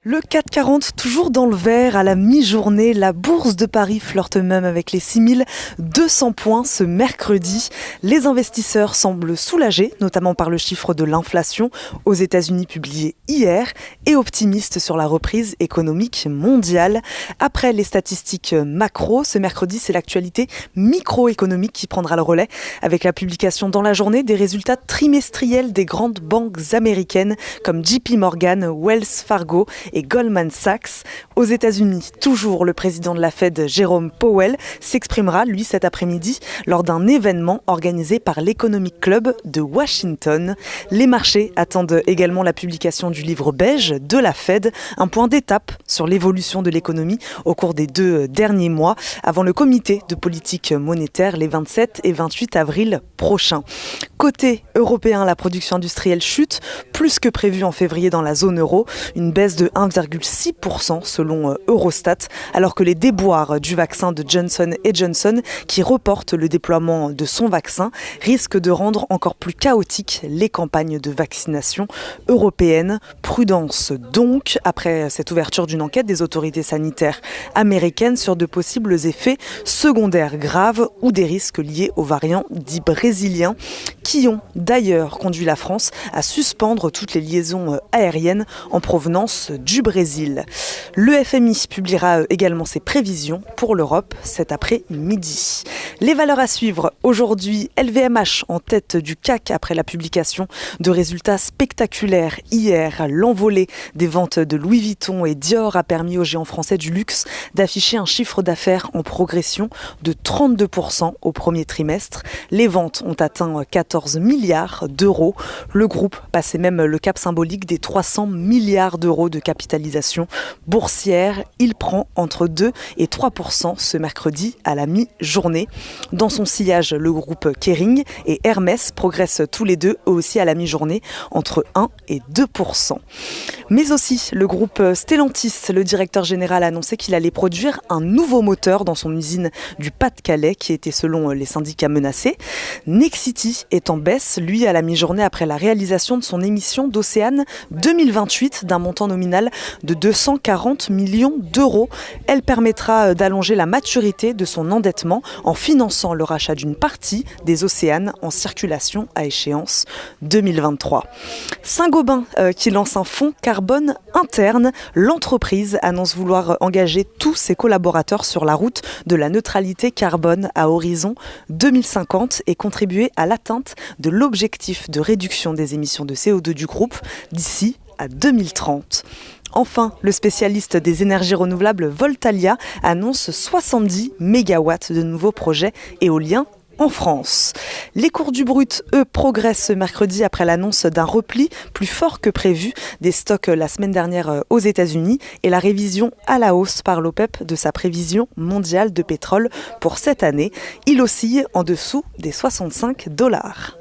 Le CAC 40, toujours dans le vert à la mi-journée, la bourse de Paris flirte même avec les 6200 points ce mercredi. Les investisseurs semblent soulagés, notamment par le chiffre de l'inflation aux États-Unis publié hier, et optimistes sur la reprise économique mondiale. Après les statistiques macro, ce mercredi, c'est l'actualité microéconomique qui prendra le relais, avec la publication dans la journée des résultats trimestriels des grandes banques américaines comme JP Morgan, Wells Fargo et Goldman Sachs. Aux États-Unis, toujours le président de la Fed, Jérôme Powell, s'exprimera, lui, cet après-midi, lors d'un événement organisé par l'Economic Club de Washington. Les marchés attendent également la publication du livre beige de la Fed, un point d'étape sur l'évolution de l'économie au cours des 2 derniers mois, avant le comité de politique monétaire les 27 et 28 avril prochains. Côté européen, la production industrielle chute, plus que prévu en février dans la zone euro, une baisse de 1,6% selon Eurostat, alors que les déboires du vaccin de Johnson & Johnson, qui reporte le déploiement de son vaccin, risquent de rendre encore plus chaotiques les campagnes de vaccination européennes. Prudence donc, après cette ouverture d'une enquête des autorités sanitaires américaines sur de possibles effets secondaires graves ou des risques liés aux variants dits brésiliens, qui ont d'ailleurs conduit la France à suspendre toutes les liaisons aériennes en provenance du Brésil. Le FMI publiera également ses prévisions pour l'Europe cet après-midi. Les valeurs à suivre aujourd'hui, LVMH en tête du CAC après la publication de résultats spectaculaires hier. L'envolée des ventes de Louis Vuitton et Dior a permis aux géants français du luxe d'afficher un chiffre d'affaires en progression de 32% au premier trimestre. Les ventes ont atteint 14 milliards d'euros. Le groupe passait même le cap symbolique des 300 milliards d'euros de capitalisation boursière. Il prend entre 2 et 3% ce mercredi à la mi-journée. Dans son sillage, le groupe Kering et Hermès progressent tous les deux aussi à la mi-journée entre 1 et 2%. Mais aussi le groupe Stellantis, le directeur général a annoncé qu'il allait produire un nouveau moteur dans son usine du Pas-de-Calais qui était selon les syndicats menacés. Nexity est en baisse, lui, à la mi-journée après la réalisation de son émission d'Océane 2028 d'un montant nominal de 240 millions d'euros. Elle permettra d'allonger la maturité de son endettement en finançant le rachat d'une partie des Océanes en circulation à échéance 2023. Saint-Gobain qui lance un fonds carbone interne. L'entreprise annonce vouloir engager tous ses collaborateurs sur la route de la neutralité carbone à horizon 2050 et contribuer à l'atteinte de l'objectif de réduction des émissions de CO2 du groupe d'ici à 2030. Enfin, le spécialiste des énergies renouvelables Voltalia annonce 70 mégawatts de nouveaux projets éoliens en France. Les cours du brut, eux, progressent ce mercredi après l'annonce d'un repli plus fort que prévu des stocks la semaine dernière aux États-Unis et la révision à la hausse par l'OPEP de sa prévision mondiale de pétrole pour cette année. Il oscille en dessous des $65.